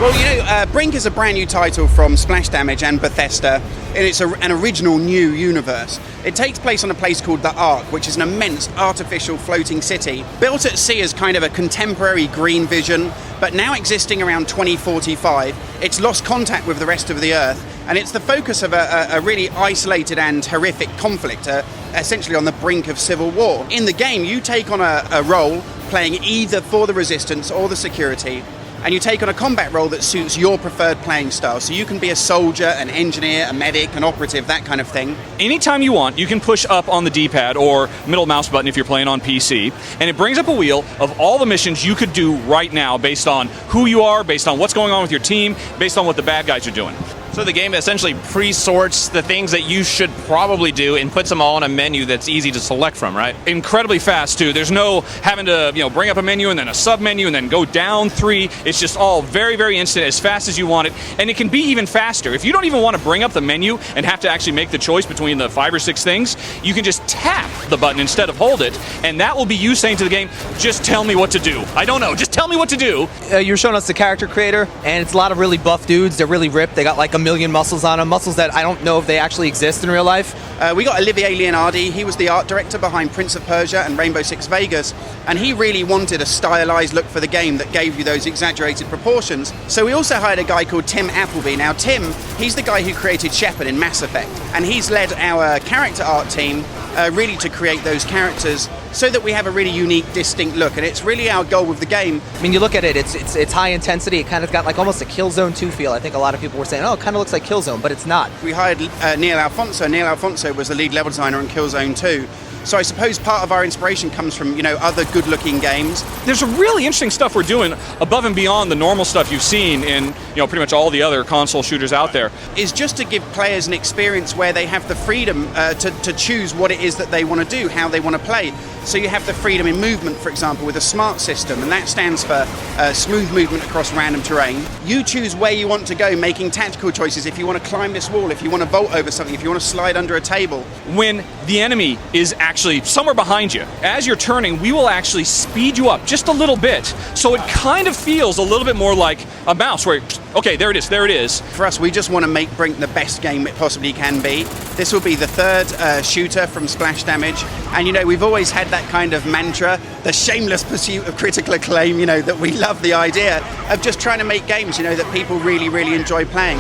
Well, Brink is a brand new title from Splash Damage and Bethesda, and it's an original new universe. It takes place on a place called the Ark, which is an immense artificial floating city, built at sea as kind of a contemporary green vision, but now existing around 2045. It's lost contact with the rest of the Earth, and it's the focus of a really isolated and horrific conflict, essentially on the brink of civil war. In the game, you take on a role playing either for the Resistance or the Security, and you take on a combat role that suits your preferred playing style. So you can be a soldier, an engineer, a medic, an operative, that kind of thing. Anytime you want, you can push up on the D-pad or middle mouse button if you're playing on PC, and it brings up a wheel of all the missions you could do right now based on who you are, based on what's going on with your team, based on what the bad guys are doing. So the game essentially pre-sorts the things that you should probably do and puts them all in a menu that's easy to select from, right? Incredibly fast too. There's no having to bring up a menu and then a sub menu and then go down 3. It's just all very, very instant, as fast as you want it. And it can be even faster. If you don't even want to bring up the menu and have to actually make the choice between the 5 or 6 things, you can just tap the button instead of hold it, and that will be you saying to the game, just tell me what to do. I don't know, just tell me what to do. You're showing us the character creator, and it's a lot of really buff dudes. They're really ripped. They got like a million muscles on them, muscles that I don't know if they actually exist in real life. We got Olivier Leonardi. He was the art director behind Prince of Persia and Rainbow Six Vegas, and he really wanted a stylized look for the game that gave you those exaggerated proportions. So we also hired a guy called Tim Appleby. Now Tim, he's the guy who created Shepard in Mass Effect, and he's led our character art team really to create those characters so that we have a really unique, distinct look, and it's really our goal with the game. I mean, you look at it, it's high intensity. It kind of got like almost a Killzone 2 feel. I think a lot of people were saying, oh, it kind of looks like Killzone, but it's not. We hired Neil Alfonso. Neil Alfonso was the lead level designer on Killzone 2. So I suppose part of our inspiration comes from, other good-looking games. There's some really interesting stuff we're doing above and beyond the normal stuff you've seen in, pretty much all the other console shooters out there. Is just to give players an experience where they have the freedom to choose what it is that they want to do, how they want to play. So you have the freedom in movement, for example, with a smart system, and that stands for smooth movement across random terrain. You choose where you want to go, making tactical choices. If you want to climb this wall, if you want to vault over something, if you want to slide under a table. When the enemy is actually somewhere behind you, as you're turning, we will actually speed you up just a little bit. So it kind of feels a little bit more like a mouse where, okay, there it is. For us, we just want to make Brink the best game it possibly can be. This will be the 3rd shooter from Splash Damage. And, we've always had that kind of mantra, the shameless pursuit of critical acclaim, that we love the idea of just trying to make games, that people really, really enjoy playing.